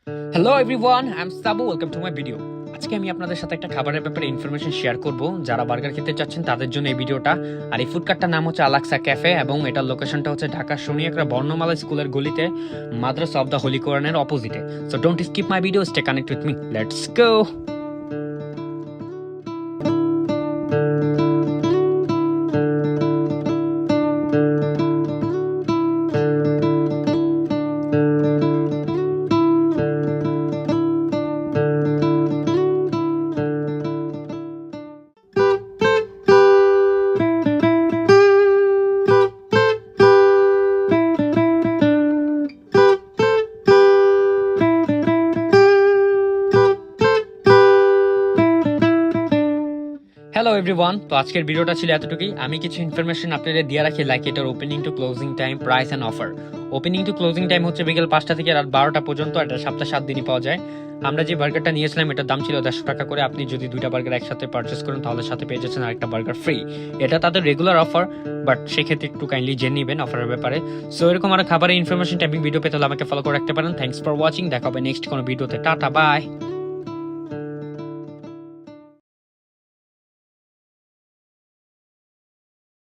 Hello everyone, I am সাবু, welcome to my video. আজকে আমি আপনাদের সাথে একটা খাবারের ব্যাপারে ইনফরমেশন শেয়ার করব। যারা বার্গার খেতে চাচ্ছেন তাদের জন্য এই ভিডিওটা। আর এই ফুড কার্টটার নাম হচ্ছে আলাক্সা ক্যাফে এবং এটার লোকেশনটা হচ্ছে ঢাকা শনিয়াকড়া বর্ণমালা স্কুলের গলিতে, মাদ্রাসা অফ দ্য হোলি কোরআনের অপোজিটে। So don't skip my video, stay connect with me, let's go. Hello everyone, তো আজকের ভিডিওটা ছিল এতটুকুই। আমি কিছু ইনফরমেশন আপনাদের দিয়ে রাখি, লাইক এটার opening to closing time, price and offer. Opening to closing time হচ্ছে বিকেল 5টা থেকে রাত 12টা পর্যন্ত। এটা সপ্তাহে 7 দিনই পাওয়া যায়। আমরা যে বার্গারটা নিয়েছিলাম এটার দাম ছিল 150 টাকা করে। আপনি যদি 2টা বার্গার একসাথে পারচেস করেন তাহলে সাথে পেয়ে যাচ্ছেন আরেকটা বার্গার ফ্রি। এটা তাদের রেগুলার অফার, বাট সেক্ষেত্রে একটু কাইন্ডলি জেনে নেবেন অফারের ব্যাপারে। সো এরকম আর খাবারের ইনফরমেশন টাইপিং ভিডিও পেতে হলে আমাকে ফলো করে রাখতে পারেন। থ্যাংকস ফর ওয়াচিং, দেখা হবে নেক্সট কোনো ভিডিওতে। Tata, by.